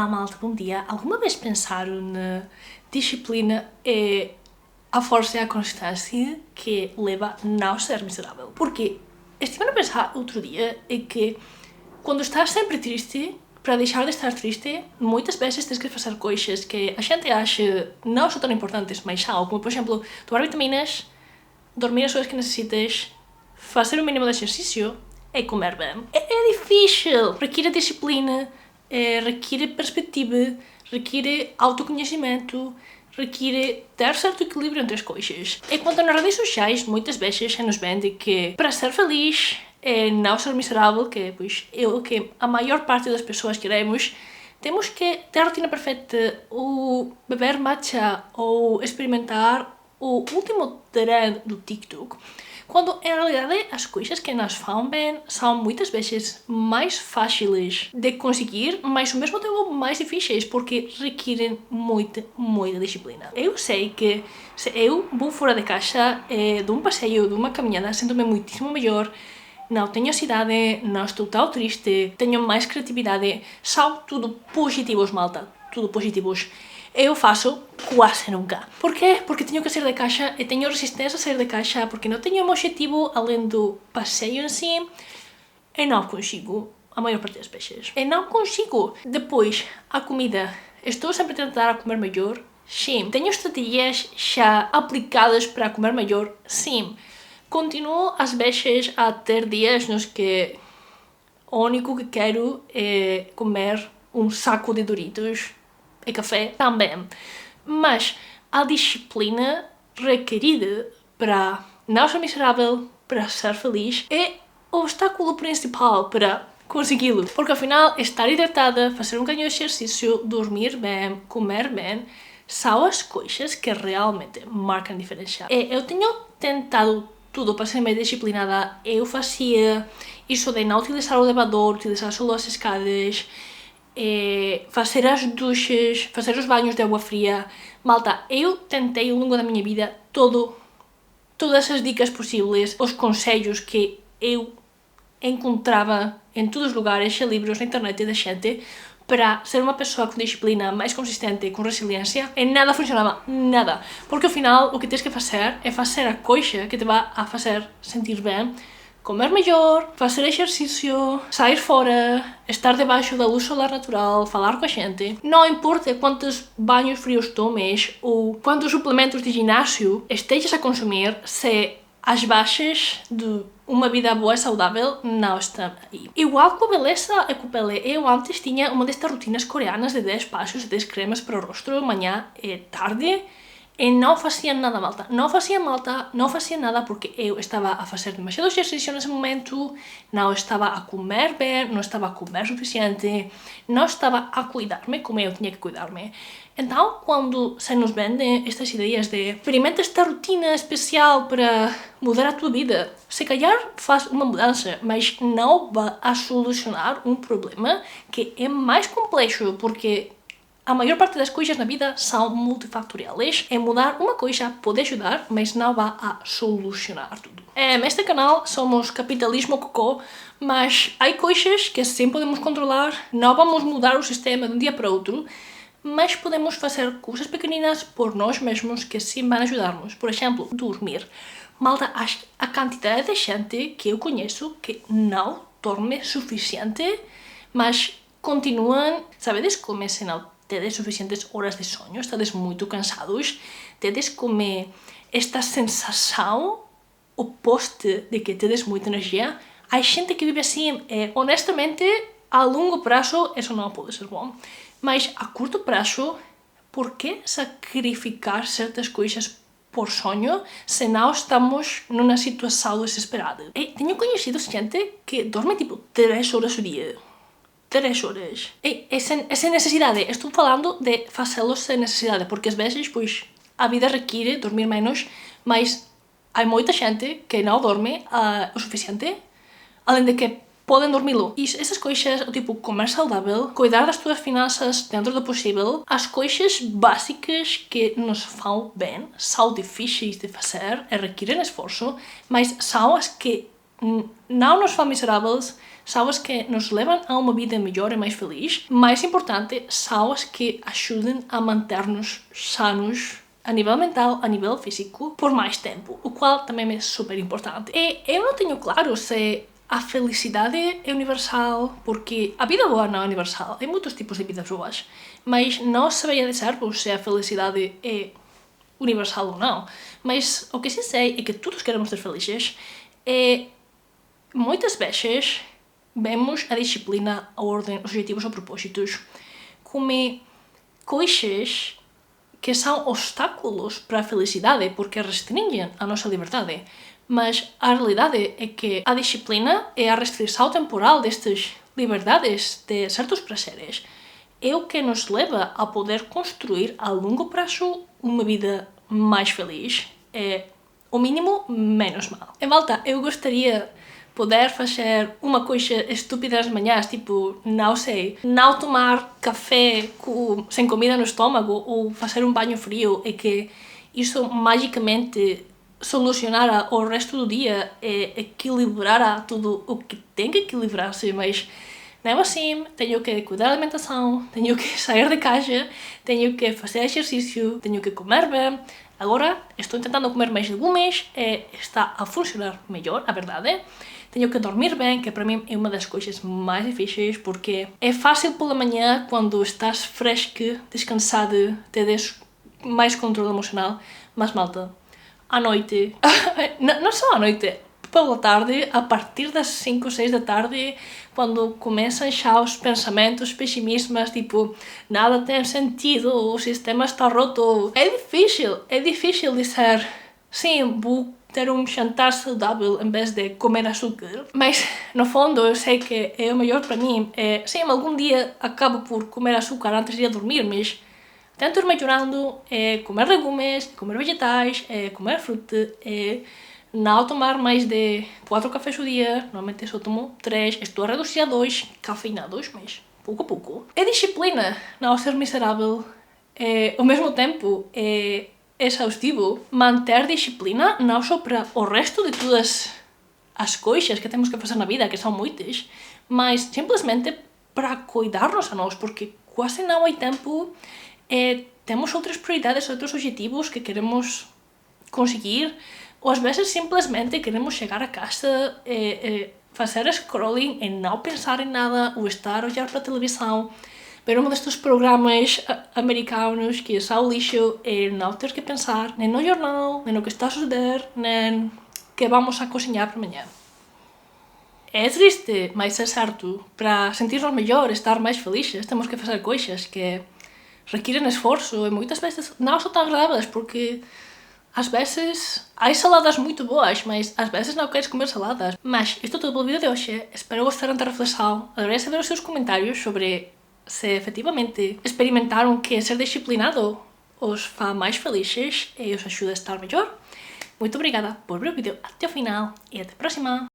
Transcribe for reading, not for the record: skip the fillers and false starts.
Olá malta, bom dia. Alguma vez pensaram na disciplina e a força e a constância que leva a não ser miserável? Porque estive a pensar outro dia é que quando estás sempre triste, para deixar de estar triste, muitas vezes tens que fazer coisas que a gente acha não são tão importantes, mas são, como por exemplo, tomar vitaminas, dormir as horas que necessitas, fazer o mínimo de exercício e comer bem. É difícil, requer disciplina, requer perspectiva, requer autoconhecimento, requer ter certo equilíbrio entre as coisas. E quanto nas redes sociais, muitas vezes se nos vende que para ser feliz e não ser miserável, que é o que a maior parte das pessoas queremos, temos que ter a rotina perfeita, ou beber matcha, ou experimentar o último trend do TikTok, quando em realidade as coisas que nos fazem bem são muitas vezes mais fáceis de conseguir, mas ao mesmo tempo mais difíceis, porque requerem muita disciplina. Eu sei que se eu vou fora de casa, de um passeio, de uma caminhada, sinto-me muitíssimo melhor, não tenho ansiedade, não estou tão triste, tenho mais criatividade, são tudo positivos, malta, tudo positivos. Eu faço quase nunca. Por quê? Porque tenho que sair de casa e tenho resistência a sair de casa porque não tenho um objetivo além do passeio em si e não consigo a maior parte das vezes. E não consigo. Depois, a comida. Estou sempre a tentar comer melhor? Sim. Tenho estratégias já aplicadas para comer melhor? Sim. Continuo às vezes a ter dias nos que o único que quero é comer um saco de Doritos e café também. Mas a disciplina requerida para não ser miserável, para ser feliz, é o obstáculo principal para consegui-lo. Porque afinal, estar hidratada, fazer um bocadinho de exercício, dormir bem, comer bem, são as coisas que realmente marcam a diferença. E eu tenho tentado tudo para ser mais disciplinada. Eu fazia isso de não utilizar o elevador, utilizar só as escadas, fazer as duchas, fazer os banhos de água fria. Malta, eu tentei ao longo da minha vida todas as dicas possíveis, os conselhos que eu encontrava em todos os lugares, em livros, na internet e da gente, para ser uma pessoa com disciplina, mais consistente, com resiliência, e nada funcionava, nada. Porque ao final o que tens que fazer é fazer a coisa que te vai a fazer sentir bem, comer melhor, fazer exercício, sair fora, estar debaixo da luz solar natural, falar com a gente. Não importa quantos banhos frios tomes ou quantos suplementos de ginásio estejas a consumir, se as bases de uma vida boa e saudável não estão aí. Igual com a beleza e com a pele, eu antes tinha uma destas rotinas coreanas de 10 passos, 10 cremas para o rosto, manhã e tarde, e não fazia nada, malta. Não fazia nada porque eu estava a fazer demasiado exercício nesse momento, não estava a comer bem, não estava a comer o suficiente, não estava a cuidar-me como eu tinha que cuidar-me. Então, quando se nos vendem estas ideias de experimenta esta rotina especial para mudar a tua vida, se calhar faz uma mudança, mas não vai a solucionar um problema que é mais complexo, porque a maior parte das coisas na vida são multifactoriais. E mudar uma coisa pode ajudar, mas não vai a solucionar tudo. Neste canal somos capitalismo cocô, mas há coisas que sim podemos controlar. Não vamos mudar o sistema de um dia para outro, mas podemos fazer coisas pequeninas por nós mesmos que sim vão ajudar-nos. Por exemplo, dormir. Malta, a quantidade de gente que eu conheço que não dorme suficiente, mas continuam, sabedes como se não tedes suficientes horas de sonho, estades muito cansados, tedes como esta sensação oposta de que tedes muita energia. Há gente que vive assim, honestamente, a longo prazo isso não pode ser bom, mas a curto prazo, por que sacrificar certas coisas por sonho se não estamos numa situação desesperada? Tenho conhecido gente que dorme tipo 3 horas ao dia. 3 horas. É sem necessidade. Estou falando de fazê-los sem necessidade, porque às vezes, a vida requer dormir menos, mas há muita gente que não dorme o suficiente, além de que podem dormi-lo. E essas coisas, tipo comer saudável, cuidar das tuas finanças dentro do possível, as coisas básicas que nos fazem bem, são difíceis de fazer e requerem esforço, mas são as que não nos faz miseráveis, são as que nos levam a uma vida melhor e mais feliz. Mais importante, são as que ajudam a manter-nos sanos a nível mental, a nível físico, por mais tempo, o qual também é super importante. E eu não tenho claro se a felicidade é universal, porque a vida boa não é universal. Há muitos tipos de vidas boas, mas não saberia dizer se a felicidade é universal ou não. Mas o que sim sei é que todos queremos ser felizes e muitas vezes vemos a disciplina, a ordem, os objetivos ou propósitos como coisas que são obstáculos para a felicidade porque restringem a nossa liberdade. Mas a realidade é que a disciplina e a restrição temporal destas liberdades de certos prazeres é o que nos leva a poder construir a longo prazo uma vida mais feliz. É o mínimo menos mal. Em volta, eu gostaria poder fazer uma coisa estúpida às manhãs, tipo, não sei, não tomar café sem comida no estômago ou fazer um banho frio e que isso magicamente solucionara o resto do dia e equilibrara tudo o que tem que equilibrar-se, mas não é assim. Tenho que cuidar da alimentação, tenho que sair de casa, tenho que fazer exercício, tenho que comer bem. Agora estou tentando comer mais legumes e está a funcionar melhor, a verdade. Tenho que dormir bem, que para mim é uma das coisas mais difíceis, porque é fácil pela manhã, quando estás fresco, descansado, teres mais controle emocional, mas malta, à noite, não só à noite, pela tarde, a partir das 5 ou 6 da tarde, quando começam já os pensamentos pessimistas, tipo, nada tem sentido, o sistema está roto. É difícil dizer, sim, vou ter um jantar saudável em vez de comer açúcar, mas no fundo eu sei que é o melhor para mim. Sim, algum dia acabo por comer açúcar antes de ir dormir, mas tento ir melhorando, comer legumes, comer vegetais, comer fruta, não tomar mais de 4 cafés ao dia, normalmente só tomo 3, estou a reduzir a 2 cafeinados, mas pouco a pouco. É disciplina, não ser miserável, ao mesmo tempo é exaustivo manter disciplina não só para o resto de todas as coisas que temos que fazer na vida, que são muitas, mas simplesmente para cuidar-nos a nós, porque quase não há tempo, temos outras prioridades, outros objetivos que queremos conseguir, ou às vezes simplesmente queremos chegar a casa e fazer scrolling e não pensar em nada, ou estar a olhar para a televisão, ver um destes programas americanos que é só lixo e não ter que pensar nem no jornal, nem no que está a suceder, nem que vamos a cozinhar para amanhã. É triste, mas é certo. Para sentir-nos melhor, estar mais felizes, temos que fazer coisas que requerem esforço e muitas vezes não são tão agradáveis, porque às vezes há saladas muito boas, mas às vezes não queres comer saladas. Mas isto é tudo pelo vídeo de hoje. Espero gostarem da reflexão. Adoraria saber os seus comentários sobre se efetivamente experimentaram que ser disciplinado os faz mais felizes e os ajuda a estar melhor. Muito obrigada por ver o vídeo até o final e até a próxima!